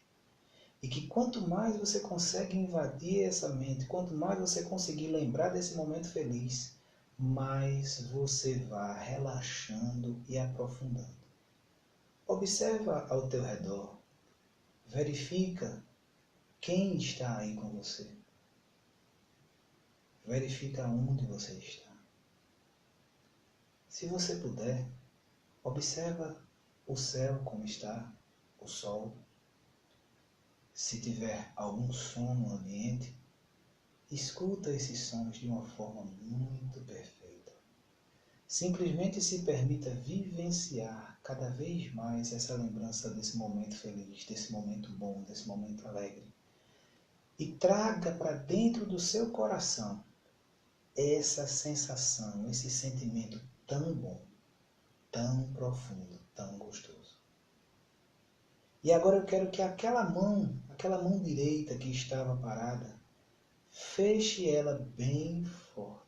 E que quanto mais você consegue invadir essa mente, quanto mais você conseguir lembrar desse momento feliz, mais você vai relaxando e aprofundando. Observa ao teu redor. Verifica quem está aí com você. Verifica onde você está. Se você puder, observa o céu como está, o sol. Se tiver algum som no ambiente, escuta esses sons de uma forma muito perfeita. Simplesmente se permita vivenciar cada vez mais essa lembrança desse momento feliz, desse momento bom, desse momento alegre. E traga para dentro do seu coração essa sensação, esse sentimento tão bom, tão profundo, tão gostoso. E agora eu quero que aquela mão direita que estava parada, feche ela bem forte.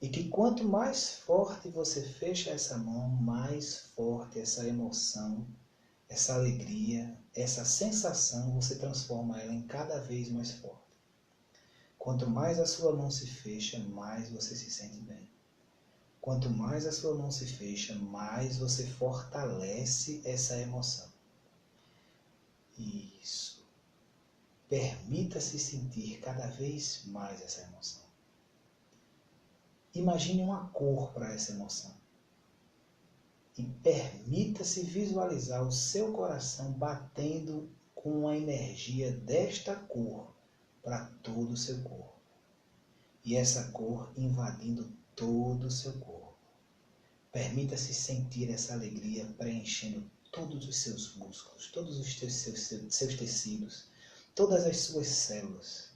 E que quanto mais forte você fecha essa mão, mais forte essa emoção, essa alegria, essa sensação, você transforma ela em cada vez mais forte. Quanto mais a sua mão se fecha, mais você se sente bem. Quanto mais a sua mão se fecha, mais você fortalece essa emoção. Isso. Permita-se sentir cada vez mais essa emoção. Imagine uma cor para essa emoção. E permita-se visualizar o seu coração batendo com a energia desta cor para todo o seu corpo. E essa cor invadindo todo o seu corpo. Permita-se sentir essa alegria preenchendo todos os seus músculos, todos os seus tecidos, todas as suas células.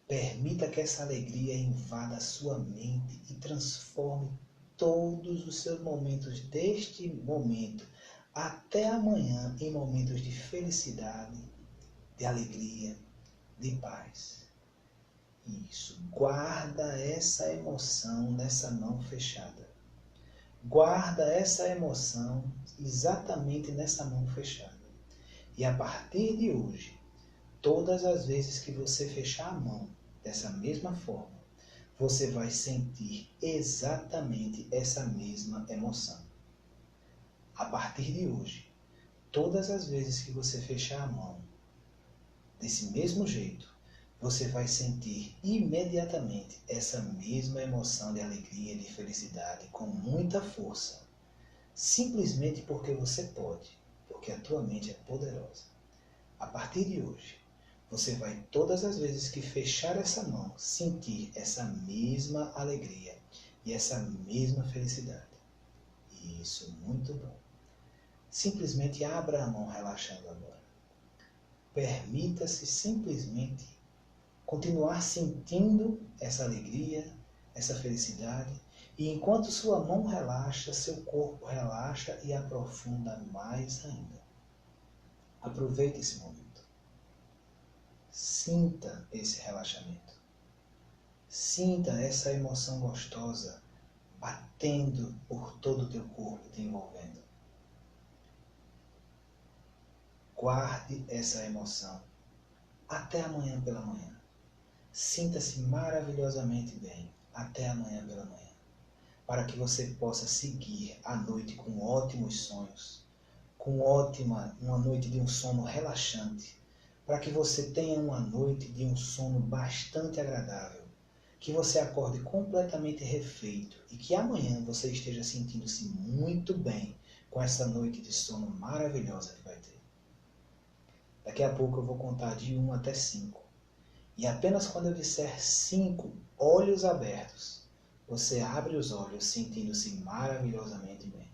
Permita que essa alegria invada a sua mente e transforme todos os seus momentos deste momento até amanhã em momentos de felicidade, de alegria, de paz. Isso. Guarda essa emoção nessa mão fechada. Guarda essa emoção exatamente nessa mão fechada. E a partir de hoje, todas as vezes que você fechar a mão dessa mesma forma, você vai sentir exatamente essa mesma emoção. A partir de hoje, todas as vezes que você fechar a mão desse mesmo jeito, você vai sentir imediatamente essa mesma emoção de alegria, de felicidade, com muita força. Simplesmente porque você pode, porque a tua mente é poderosa. A partir de hoje, você vai todas as vezes que fechar essa mão, sentir essa mesma alegria e essa mesma felicidade. Isso, muito bom. Simplesmente abra a mão relaxando agora. Permita-se simplesmente continuar sentindo essa alegria, essa felicidade, e enquanto sua mão relaxa, seu corpo relaxa e aprofunda mais ainda. Aproveite esse momento. Sinta esse relaxamento. Sinta essa emoção gostosa batendo por todo o teu corpo, te envolvendo. Guarde essa emoção até amanhã pela manhã. Sinta-se maravilhosamente bem até amanhã pela manhã. para que você possa seguir a noite com ótimos sonhos, com uma noite de um sono relaxante, para que você tenha uma noite de um sono bastante agradável, que você acorde completamente refeito e que amanhã você esteja sentindo-se muito bem com essa noite de sono maravilhosa que vai ter. Daqui a pouco eu vou contar de 1 até 5. E apenas quando eu disser 5, olhos abertos, você abre os olhos sentindo-se maravilhosamente bem.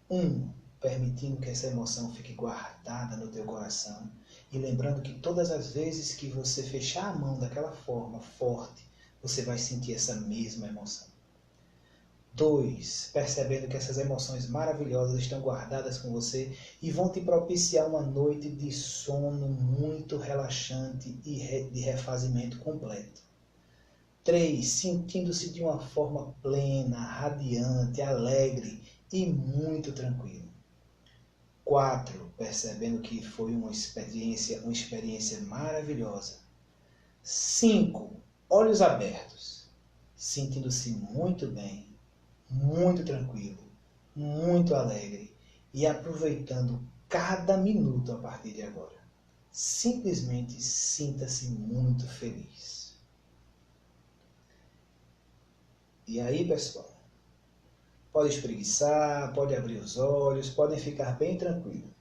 1, permitindo que essa emoção fique guardada no teu coração e lembrando que todas as vezes que você fechar a mão daquela forma forte, você vai sentir essa mesma emoção. 2, percebendo que essas emoções maravilhosas estão guardadas com você e vão te propiciar uma noite de sono muito relaxante e de refazimento completo. 3, sentindo-se de uma forma plena, radiante, alegre e muito tranquilo. 4, percebendo que foi uma experiência maravilhosa. 5, olhos abertos, sentindo-se muito bem, muito tranquilo, muito alegre e aproveitando cada minuto a partir de agora. Simplesmente sinta-se muito feliz. E aí, pessoal, pode espreguiçar, pode abrir os olhos, podem ficar bem tranquilos.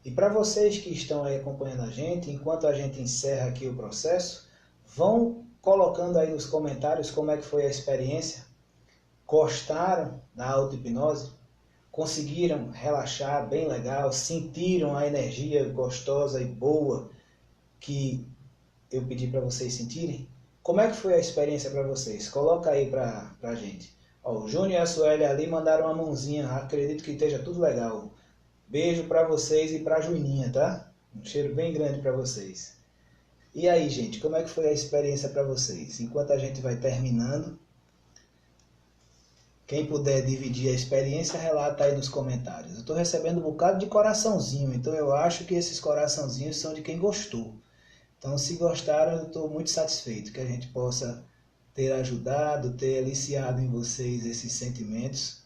E para vocês que estão aí acompanhando a gente, enquanto a gente encerra aqui o processo, vão colocando aí nos comentários como é que foi a experiência. Gostaram da auto-hipnose? Conseguiram relaxar bem legal? Sentiram a energia gostosa e boa que eu pedi para vocês sentirem? Como é que foi a experiência para vocês? Coloca aí para a gente. Ó, o Júnior e a Sueli ali mandaram uma mãozinha, acredito que esteja tudo legal. Beijo para vocês e para a Juninha, tá? Um cheiro bem grande para vocês. E aí, gente, como é que foi a experiência para vocês? Enquanto a gente vai terminando, quem puder dividir a experiência, relata aí nos comentários. Eu estou recebendo um bocado de coraçãozinho, então eu acho que esses coraçãozinhos são de quem gostou. Então, se gostaram, eu estou muito satisfeito que a gente possa ter ajudado, ter aliciado em vocês esses sentimentos.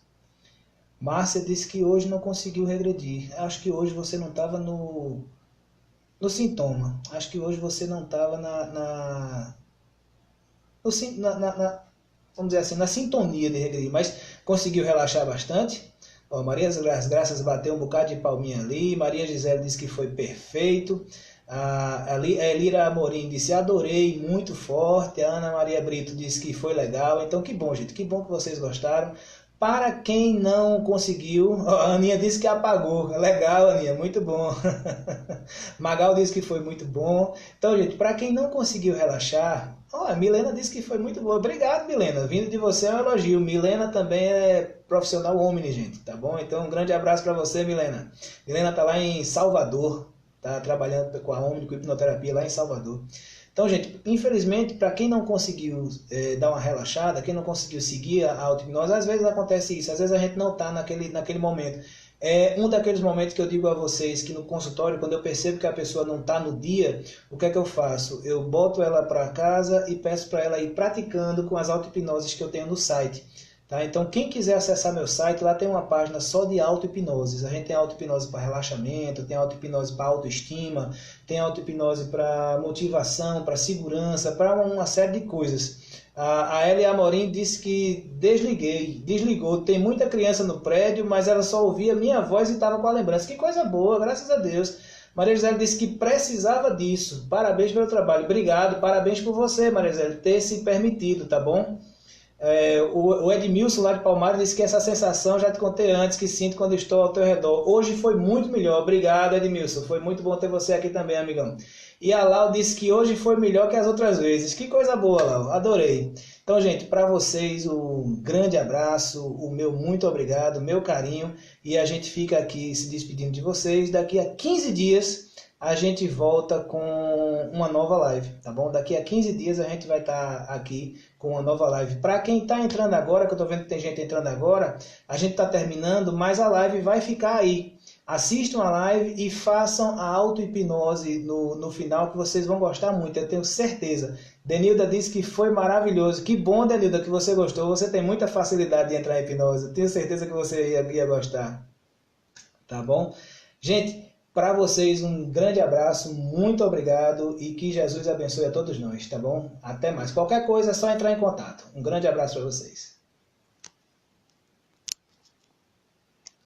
Márcia disse que hoje não conseguiu regredir. Acho que hoje você não estava no sintoma. Acho que hoje você não estava vamos dizer assim, na sintonia de regredir, mas conseguiu relaxar bastante. Ó, Maria das Graças bateu um bocado de palminha ali. Maria Gisele disse que foi perfeito. A Elira Amorim disse, adorei, muito forte. A Ana Maria Brito disse que foi legal. Então, que bom, gente, que bom que vocês gostaram. Para quem não conseguiu, a Aninha disse que apagou. Legal, Aninha, muito bom. Magal disse que foi muito bom. Então, gente, para quem não conseguiu relaxar, a Milena disse que foi muito boa. Obrigado, Milena. Vindo de você é um elogio. Milena também é profissional Omni, gente, tá bom? Então, um grande abraço para você, Milena. Milena tá lá em Salvador. Tá trabalhando com a Omni, com hipnoterapia lá em Salvador. Então, gente, infelizmente, para quem não conseguiu dar uma relaxada, quem não conseguiu seguir a auto-hipnose, às vezes acontece isso, às vezes a gente não está naquele momento. É um daqueles momentos que eu digo a vocês que no consultório, quando eu percebo que a pessoa não está no dia, o que é que eu faço? Eu boto ela para casa e peço para ela ir praticando com as auto-hipnoses que eu tenho no site. Tá? Então, quem quiser acessar meu site, lá tem uma página só de auto-hipnoses. A gente tem auto-hipnose para relaxamento, tem auto-hipnose para autoestima, tem auto-hipnose para motivação, para segurança, para uma série de coisas. A Elia Amorim disse que desligou. Tem muita criança no prédio, mas ela só ouvia minha voz e estava com a lembrança. Que coisa boa, graças a Deus. Maria Gisele disse que precisava disso. Parabéns pelo trabalho. Obrigado, parabéns por você, Maria Gisele, ter se permitido, tá bom? O Edmilson lá de Palmares disse que essa sensação já te contei antes, que sinto quando estou ao teu redor. Hoje foi muito melhor. Obrigado, Edmilson. Foi muito bom ter você aqui também, amigão. E a Lau disse que hoje foi melhor que as outras vezes. Que coisa boa, Lau. Adorei. Então, gente, para vocês um grande abraço, o meu muito obrigado, o meu carinho. E a gente fica aqui se despedindo de vocês. Daqui a 15 dias a gente volta com uma nova live, tá bom? Daqui a 15 dias a gente vai estar aqui com uma nova live. Para quem está entrando agora, que eu estou vendo que tem gente entrando agora, a gente está terminando, mas a live vai ficar aí. Assistam a live e façam a auto-hipnose no final, que vocês vão gostar muito. Eu tenho certeza Denilda disse que foi maravilhoso. Que bom, Denilda, que você gostou. Você tem muita facilidade de entrar em hipnose. Tenho certeza que você ia gostar. Tá bom? Gente, para vocês um grande abraço, muito obrigado e que Jesus abençoe a todos nós, tá bom? Até mais. Qualquer coisa é só entrar em contato. Um grande abraço para vocês.